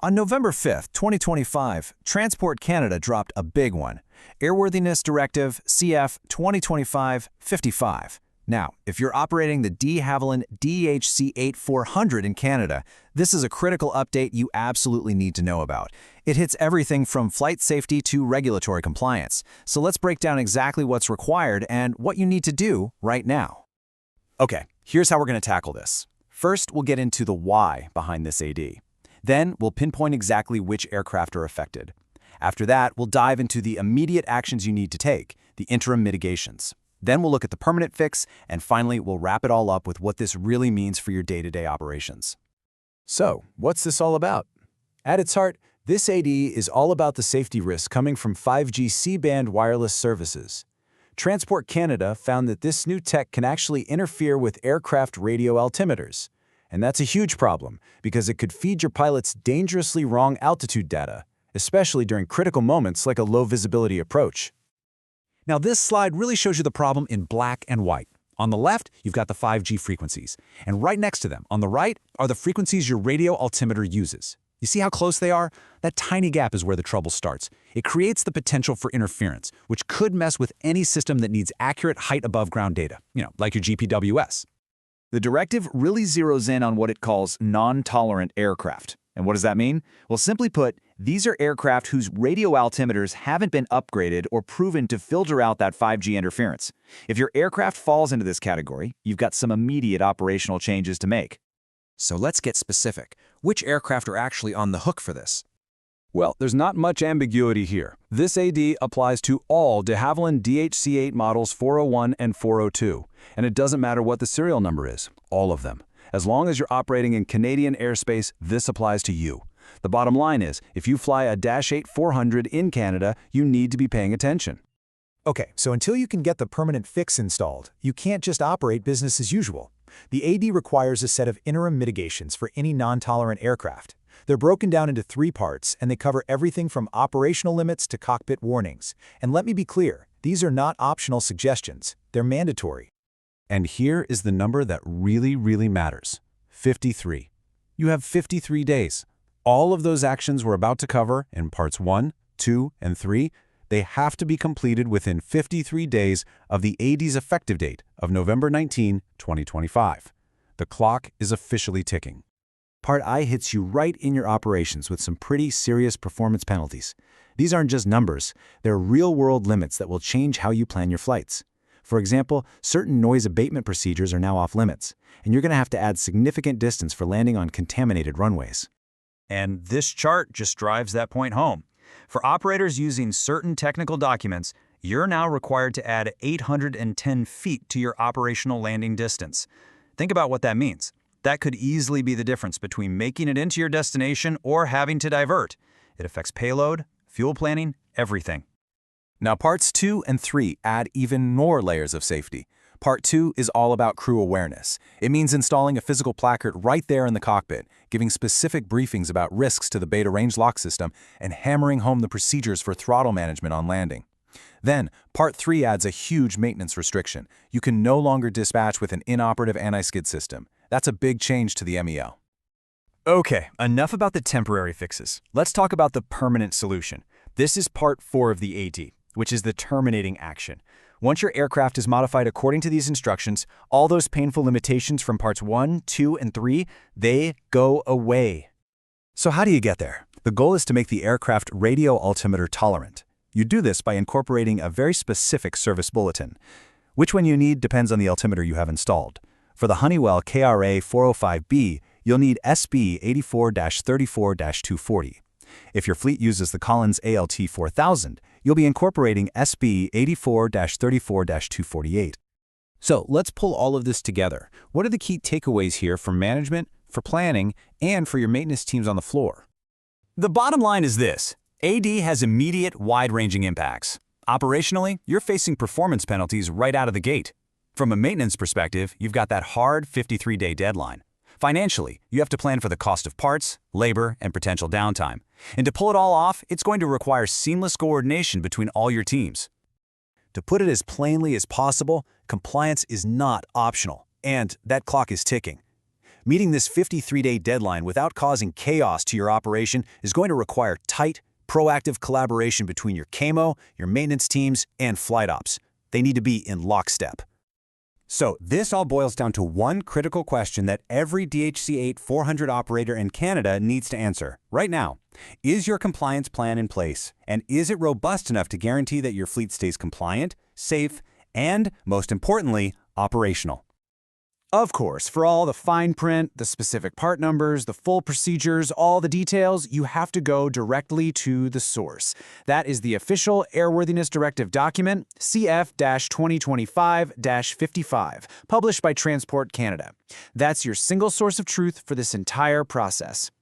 On November 5, 2025, Transport Canada dropped a big one, Airworthiness Directive CF-2025-55. Now, if you're operating the Havilland DHC-8 400 in Canada, this is a critical update you absolutely need to know about. It hits everything from flight safety to regulatory compliance. So let's break down exactly what's required and what you need to do right now. Okay, here's how we're going to tackle this. First, we'll get into the why behind this AD. Then, we'll pinpoint exactly which aircraft are affected. After that, we'll dive into the immediate actions you need to take, the interim mitigations. Then we'll look at the permanent fix, and finally, we'll wrap it all up with what this really means for your day-to-day operations. So, what's this all about? At its heart, this AD is all about the safety risks coming from 5G C-band wireless services. Transport Canada found that this new tech can actually interfere with aircraft radio altimeters. And that's a huge problem, because it could feed your pilots dangerously wrong altitude data, especially during critical moments like a low-visibility approach. Now, this slide really shows you the problem in black and white. On the left, you've got the 5G frequencies, and right next to them, on the right, are the frequencies your radio altimeter uses. You see how close they are? That tiny gap is where the trouble starts. It creates the potential for interference, which could mess with any system that needs accurate height-above-ground data, like your GPWS. The directive really zeroes in on what it calls non-tolerant aircraft. And what does that mean? Well, simply put, these are aircraft whose radio altimeters haven't been upgraded or proven to filter out that 5G interference. If your aircraft falls into this category, you've got some immediate operational changes to make. So let's get specific. Which aircraft are actually on the hook for this? Well, there's not much ambiguity here. This AD applies to all de Havilland DHC-8 models 401 and 402, and it doesn't matter what the serial number is, all of them. As long as you're operating in Canadian airspace, this applies to you. The bottom line is, if you fly a -400 in Canada, you need to be paying attention. Okay, so until you can get the permanent fix installed, you can't just operate business as usual. The AD requires a set of interim mitigations for any non-tolerant aircraft. They're broken down into 3 parts, and they cover everything from operational limits to cockpit warnings. And let me be clear, these are not optional suggestions. They're mandatory. And here is the number that really matters. 53. You have 53 days. All of those actions we're about to cover in parts 1, 2, and 3, they have to be completed within 53 days of the AD's effective date of November 19, 2025. The clock is officially ticking. Part I hits you right in your operations with some pretty serious performance penalties. These aren't just numbers, they're real-world limits that will change how you plan your flights. For example, certain noise abatement procedures are now off limits, and you're going to have to add significant distance for landing on contaminated runways. And this chart just drives that point home. For operators using certain technical documents, you're now required to add 810 feet to your operational landing distance. Think about what that means. That could easily be the difference between making it into your destination or having to divert. It affects payload, fuel planning, everything. Now, parts 2 and 3 add even more layers of safety. Part 2 is all about crew awareness. It means installing a physical placard right there in the cockpit, giving specific briefings about risks to the beta range lock system, and hammering home the procedures for throttle management on landing. Then, Part 3 adds a huge maintenance restriction. You can no longer dispatch with an inoperative anti-skid system. That's a big change to the MEL. Okay, enough about the temporary fixes. Let's talk about the permanent solution. This is Part 4 of the AD, which is the terminating action. Once your aircraft is modified according to these instructions, all those painful limitations from Parts 1, 2, and 3, they go away. So how do you get there? The goal is to make the aircraft radio altimeter tolerant. You do this by incorporating a very specific service bulletin. Which one you need depends on the altimeter you have installed. For the Honeywell KRA 405B, you'll need SB 84-34-240. If your fleet uses the Collins ALT 4000, you'll be incorporating SB 84-34-248. So let's pull all of this together. What are the key takeaways here for management, for planning, and for your maintenance teams on the floor? The bottom line is this. AD has immediate, wide-ranging impacts. Operationally, you're facing performance penalties right out of the gate. From a maintenance perspective, you've got that hard 53-day deadline. Financially, you have to plan for the cost of parts, labor, and potential downtime. And to pull it all off, it's going to require seamless coordination between all your teams. To put it as plainly as possible, compliance is not optional, and that clock is ticking. Meeting this 53-day deadline without causing chaos to your operation is going to require tight, proactive collaboration between your CAMO, your maintenance teams, and flight ops. They need to be in lockstep. So this all boils down to one critical question that every DHC-8-400 operator in Canada needs to answer right now. Is your compliance plan in place? And is it robust enough to guarantee that your fleet stays compliant, safe, and, most importantly, operational? Of course, for all the fine print, the specific part numbers, the full procedures, all the details, you have to go directly to the source. That is the official Airworthiness Directive document, CF-2025-55, published by Transport Canada. That's your single source of truth for this entire process.